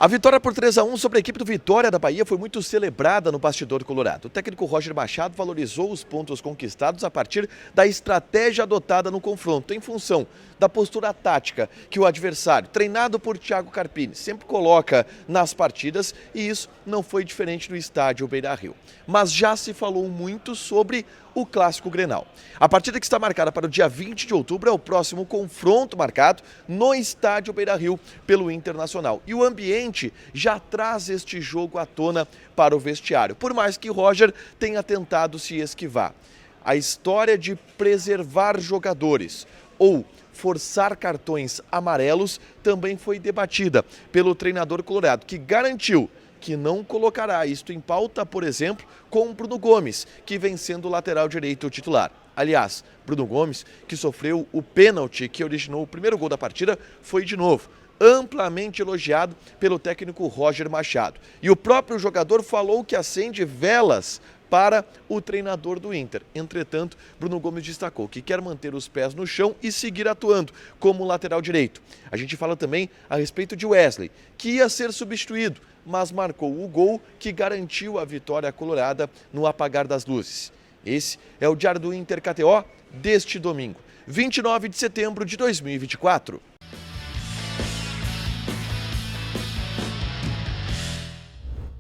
A vitória por 3-1 sobre a equipe do Vitória da Bahia foi muito celebrada no bastidor colorado. O técnico Roger Machado valorizou os pontos conquistados a partir da estratégia adotada no confronto, em função da postura tática que o adversário, treinado por Thiago Carpini, sempre coloca nas partidas, e isso não foi diferente no estádio Beira-Rio. Mas já se falou muito sobre o Clássico Grenal. A partida que está marcada para o dia 20 de outubro é o próximo confronto marcado no estádio Beira-Rio pelo Internacional. E o ambiente já traz este jogo à tona para o vestiário, por mais que Roger tenha tentado se esquivar. A história de preservar jogadores ou forçar cartões amarelos também foi debatida pelo treinador colorado, que garantiu que não colocará isto em pauta, por exemplo, com Bruno Gomes, que vem sendo o lateral direito titular. Aliás, Bruno Gomes, que sofreu o pênalti que originou o primeiro gol da partida, foi de novo amplamente elogiado pelo técnico Roger Machado. E o próprio jogador falou que acende velas para o treinador do Inter. Entretanto, Bruno Gomes destacou que quer manter os pés no chão e seguir atuando como lateral direito. A gente fala também a respeito de Wesley, que ia ser substituído, mas marcou o gol que garantiu a vitória colorada no apagar das luzes. Esse é o Diário do Inter KTO deste domingo, 29 de setembro de 2024.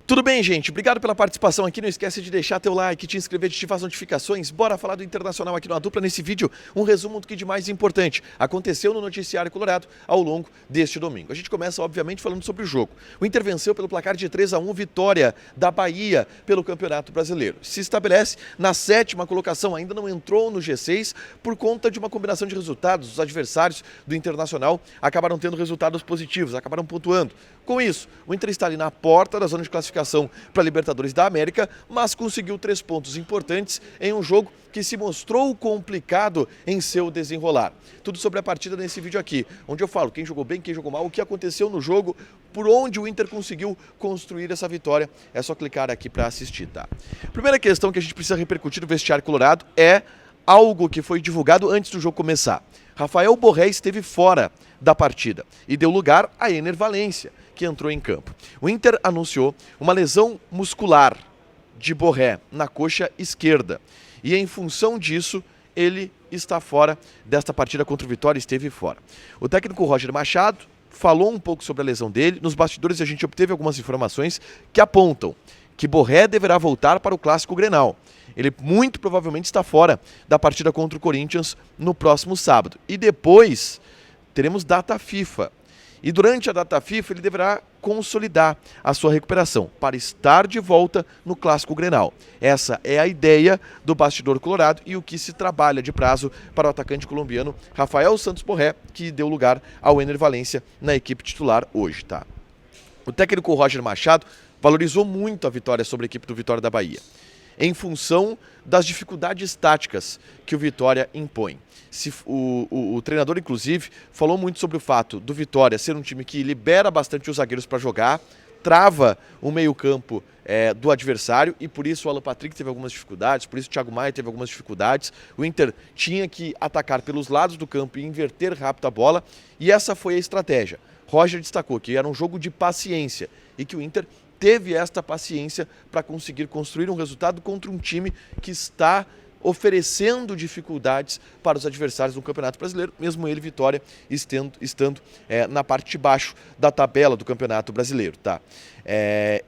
Tudo bem, gente? Obrigado pela participação aqui. Não esquece de deixar teu like, te inscrever, de ativar as notificações. Bora falar do Internacional aqui no A Dupla. Nesse vídeo, um resumo do que de mais importante aconteceu no noticiário colorado ao longo deste domingo. A gente começa, obviamente, falando sobre o jogo. O Inter venceu pelo placar de 3-1, vitória da Bahia pelo Campeonato Brasileiro. Se estabelece na 7ª colocação, ainda não entrou no G6 por conta de uma combinação de resultados. Os adversários do Internacional acabaram tendo resultados positivos, acabaram pontuando. Com isso, o Inter está ali na porta da zona de classificação para a Libertadores da América, mas conseguiu 3 pontos importantes em um jogo que se mostrou complicado em seu desenrolar. Tudo sobre a partida nesse vídeo aqui, onde eu falo quem jogou bem, quem jogou mal, o que aconteceu no jogo, por onde o Inter conseguiu construir essa vitória. É só clicar aqui para assistir, tá? Primeira questão que a gente precisa repercutir no vestiário colorado é algo que foi divulgado antes do jogo começar. Rafael Borré esteve fora da partida e deu lugar a Ener Valencia, que entrou em campo. O Inter anunciou uma lesão muscular de Borré na coxa esquerda e, em função disso, ele está fora desta partida contra o Vitória, esteve fora. O técnico Roger Machado falou um pouco sobre a lesão dele. Nos bastidores a gente obteve algumas informações que apontam que Borré deverá voltar para o Clássico Grenal. Ele muito provavelmente está fora da partida contra o Corinthians no próximo sábado. E depois teremos data FIFA. E durante a data FIFA ele deverá consolidar a sua recuperação para estar de volta no Clássico Grenal. Essa é a ideia do bastidor colorado e o que se trabalha de prazo para o atacante colombiano Rafael Santos Borré, que deu lugar ao Ener Valencia na equipe titular hoje, tá? O técnico Roger Machado valorizou muito a vitória sobre a equipe do Vitória da Bahia, em função das dificuldades táticas que o Vitória impõe. O treinador, inclusive, falou muito sobre o fato do Vitória ser um time que libera bastante os zagueiros para jogar, trava o meio-campo do adversário, e por isso o Alan Patrick teve algumas dificuldades, por isso o Thiago Maia teve algumas dificuldades. O Inter tinha que atacar pelos lados do campo e inverter rápido a bola, e essa foi a estratégia. Roger destacou que era um jogo de paciência e que o Inter teve esta paciência para conseguir construir um resultado contra um time que está oferecendo dificuldades para os adversários no Campeonato Brasileiro, mesmo ele, Vitória, estando na parte de baixo da tabela do Campeonato Brasileiro, tá?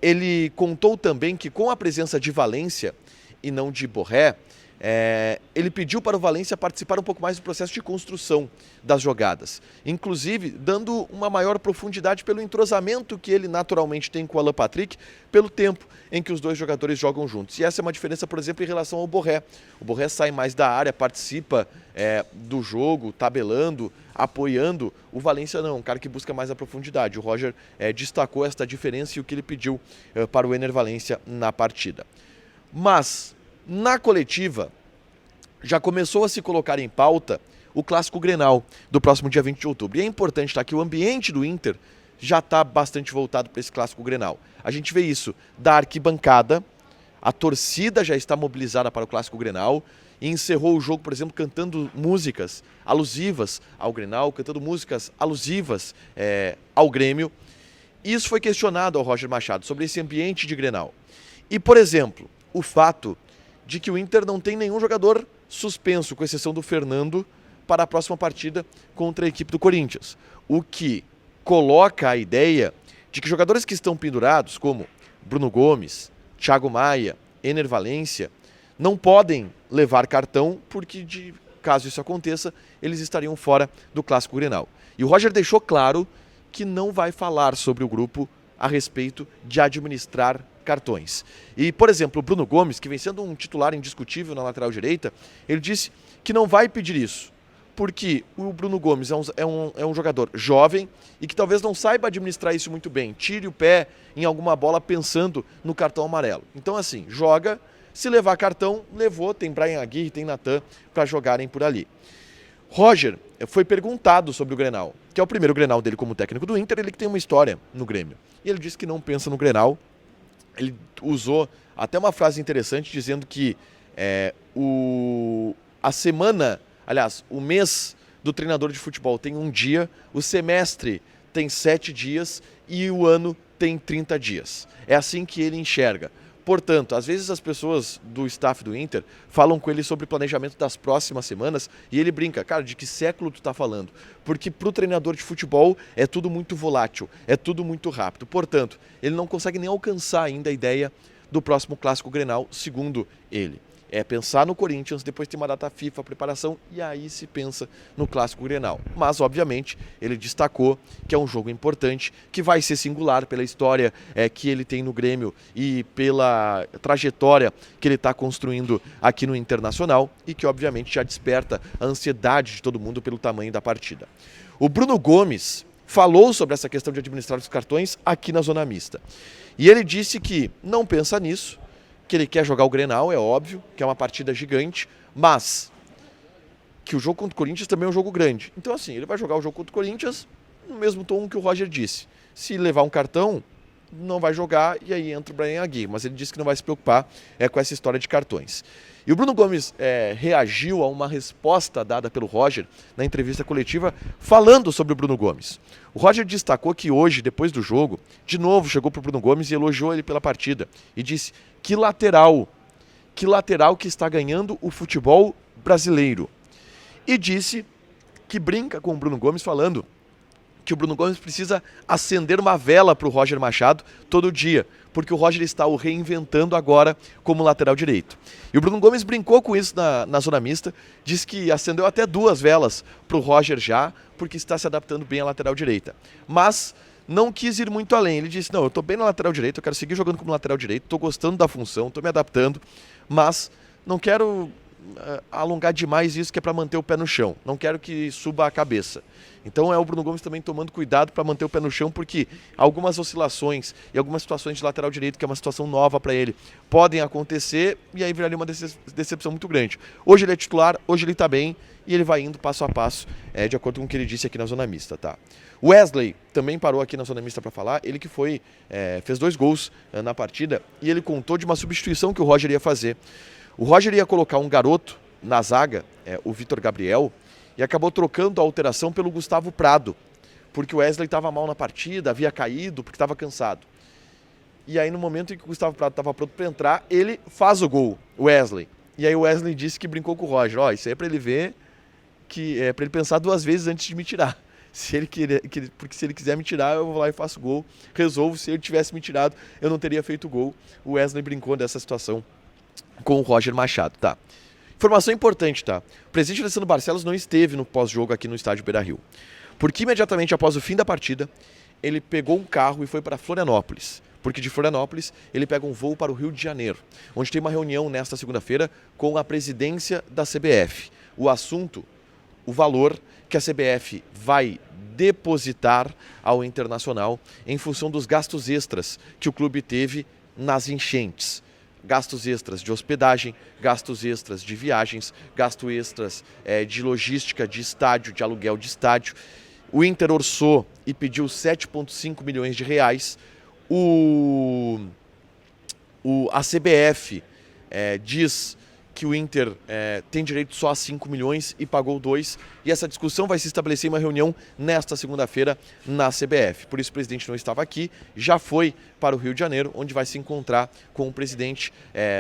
Ele contou também que, com a presença de Valencia e não de Borré, ele pediu para o Valencia participar um pouco mais do processo de construção das jogadas, inclusive dando uma maior profundidade pelo entrosamento que ele naturalmente tem com o Alan Patrick, pelo tempo em que os dois jogadores jogam juntos. E essa é uma diferença, por exemplo, em relação ao Borré. O Borré sai mais da área, participa do jogo, tabelando, apoiando. O Valencia não, um cara que busca mais a profundidade. O Roger destacou esta diferença e o que ele pediu para o Ener Valencia na partida. Mas na coletiva, já começou a se colocar em pauta o Clássico Grenal do próximo dia 20 de outubro. E é importante que o ambiente do Inter já está bastante voltado para esse Clássico Grenal. A gente vê isso da arquibancada, a torcida já está mobilizada para o Clássico Grenal e encerrou o jogo, por exemplo, cantando músicas alusivas ao Grenal, cantando músicas alusivas ao Grêmio. Isso foi questionado ao Roger Machado, sobre esse ambiente de Grenal. E, por exemplo, o fato de que o Inter não tem nenhum jogador suspenso, com exceção do Fernando, para a próxima partida contra a equipe do Corinthians. O que coloca a ideia de que jogadores que estão pendurados, como Bruno Gomes, Thiago Maia, Ener Valencia, não podem levar cartão porque, caso isso aconteça, eles estariam fora do Clássico Grenal. E o Roger deixou claro que não vai falar sobre o grupo a respeito de administrar cartões. E, por exemplo, o Bruno Gomes, que vem sendo um titular indiscutível na lateral direita, ele disse que não vai pedir isso, porque o Bruno Gomes é um jogador jovem e que talvez não saiba administrar isso muito bem, tire o pé em alguma bola pensando no cartão amarelo. Então, assim, joga, se levar cartão, levou, tem Bryan Aguirre, tem Natan para jogarem por ali. Roger foi perguntado sobre o Grenal, que é o primeiro Grenal dele como técnico do Inter, ele que tem uma história no Grêmio. E ele disse que não pensa no Grenal. Ele usou até uma frase interessante dizendo que o mês do treinador de futebol tem um dia, o semestre tem 7 dias e o ano tem 30 dias. É assim que ele enxerga. Portanto, às vezes as pessoas do staff do Inter falam com ele sobre o planejamento das próximas semanas e ele brinca, cara, de que século tu tá falando? Porque pro treinador de futebol é tudo muito volátil, é tudo muito rápido. Portanto, ele não consegue nem alcançar ainda a ideia do próximo Clássico Grenal, segundo ele. É pensar no Corinthians, depois tem uma data FIFA, preparação, e aí se pensa no Clássico Grenal. Mas, obviamente, ele destacou que é um jogo importante, que vai ser singular pela história que ele tem no Grêmio e pela trajetória que ele está construindo aqui no Internacional e que, obviamente, já desperta a ansiedade de todo mundo pelo tamanho da partida. O Bruno Gomes falou sobre essa questão de administrar os cartões aqui na Zona Mista. E ele disse que não pensa nisso, que ele quer jogar o Grenal, é óbvio, que é uma partida gigante, mas que o jogo contra o Corinthians também é um jogo grande. Então, assim, ele vai jogar o jogo contra o Corinthians no mesmo tom que o Roger disse. Se levar um cartão, não vai jogar e aí entra o Bryan Aguirre, mas ele disse que não vai se preocupar com essa história de cartões. E o Bruno Gomes reagiu a uma resposta dada pelo Roger na entrevista coletiva falando sobre o Bruno Gomes. O Roger destacou que hoje, depois do jogo, de novo chegou para o Bruno Gomes e elogiou ele pela partida. E disse, que lateral que está ganhando o futebol brasileiro. E disse que brinca com o Bruno Gomes falando que o Bruno Gomes precisa acender uma vela para o Roger Machado todo dia, porque o Roger está o reinventando agora como lateral direito. E o Bruno Gomes brincou com isso na Zona Mista, disse que acendeu até 2 velas para o Roger já, porque está se adaptando bem à lateral direita. Mas não quis ir muito além, ele disse, não, eu estou bem na lateral direita, eu quero seguir jogando como lateral direito, estou gostando da função, estou me adaptando, mas não quero alongar demais isso que é para manter o pé no chão, não quero que suba a cabeça. Então é o Bruno Gomes também tomando cuidado para manter o pé no chão, porque algumas oscilações e algumas situações de lateral direito, que é uma situação nova para ele, podem acontecer e aí viraria uma decepção muito grande. Hoje ele é titular, hoje ele está bem e ele vai indo passo a passo, de acordo com o que ele disse aqui na Zona Mista. Tá? Wesley também parou aqui na Zona Mista para falar, ele que fez 2 gols na partida e ele contou de uma substituição que o Roger ia fazer. O Roger ia colocar um garoto na zaga, o Vitor Gabriel, e acabou trocando a alteração pelo Gustavo Prado, porque o Wesley estava mal na partida, havia caído, porque estava cansado. E aí no momento em que o Gustavo Prado estava pronto para entrar, ele faz o gol, o Wesley. E aí o Wesley disse que brincou com o Roger, isso aí é para ele ver, que é para ele pensar 2 vezes antes de me tirar. Porque se ele quiser me tirar, eu vou lá e faço o gol, resolvo, se ele tivesse me tirado, eu não teria feito o gol. O Wesley brincou dessa situação com o Roger Machado, tá? Informação importante, tá? O presidente Alessandro Barcelos não esteve no pós-jogo aqui no estádio Beira-Rio, porque imediatamente após o fim da partida, ele pegou um carro e foi para Florianópolis, porque de Florianópolis ele pega um voo para o Rio de Janeiro, onde tem uma reunião nesta segunda-feira com a presidência da CBF. O assunto, o valor que a CBF vai depositar ao Internacional em função dos gastos extras que o clube teve nas enchentes. Gastos extras de hospedagem, gastos extras de viagens, gastos extras de logística de estádio, de aluguel de estádio. O Inter orçou e pediu 7,5 milhões de reais. A CBF diz que o Inter tem direito só a 5 milhões e pagou 2, e essa discussão vai se estabelecer em uma reunião nesta segunda-feira na CBF. Por isso o presidente não estava aqui, já foi para o Rio de Janeiro, onde vai se encontrar com o presidente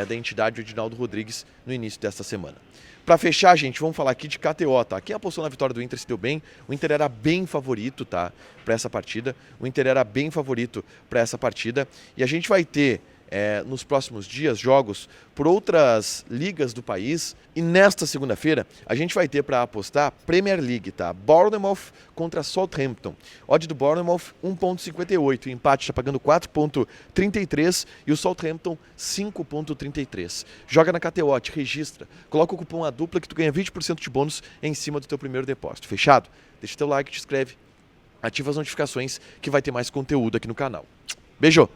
da entidade, o Edinaldo Rodrigues, no início desta semana. Para fechar, gente, vamos falar aqui de KTO, tá? Quem apostou na vitória do Inter se deu bem. O Inter era bem favorito, tá? Para essa partida. O Inter era bem favorito para essa partida. E a gente vai ter nos próximos dias jogos por outras ligas do país. E nesta segunda-feira a gente vai ter para apostar Premier League, tá? Bournemouth contra Southampton. Odd do Bournemouth 1,58. O empate está pagando 4,33 e o Southampton 5,33. Joga na KTO, te registra, coloca o cupom ADUPLA que tu ganha 20% de bônus em cima do teu primeiro depósito. Fechado? Deixa teu like, te inscreve, ativa as notificações que vai ter mais conteúdo aqui no canal. Beijo!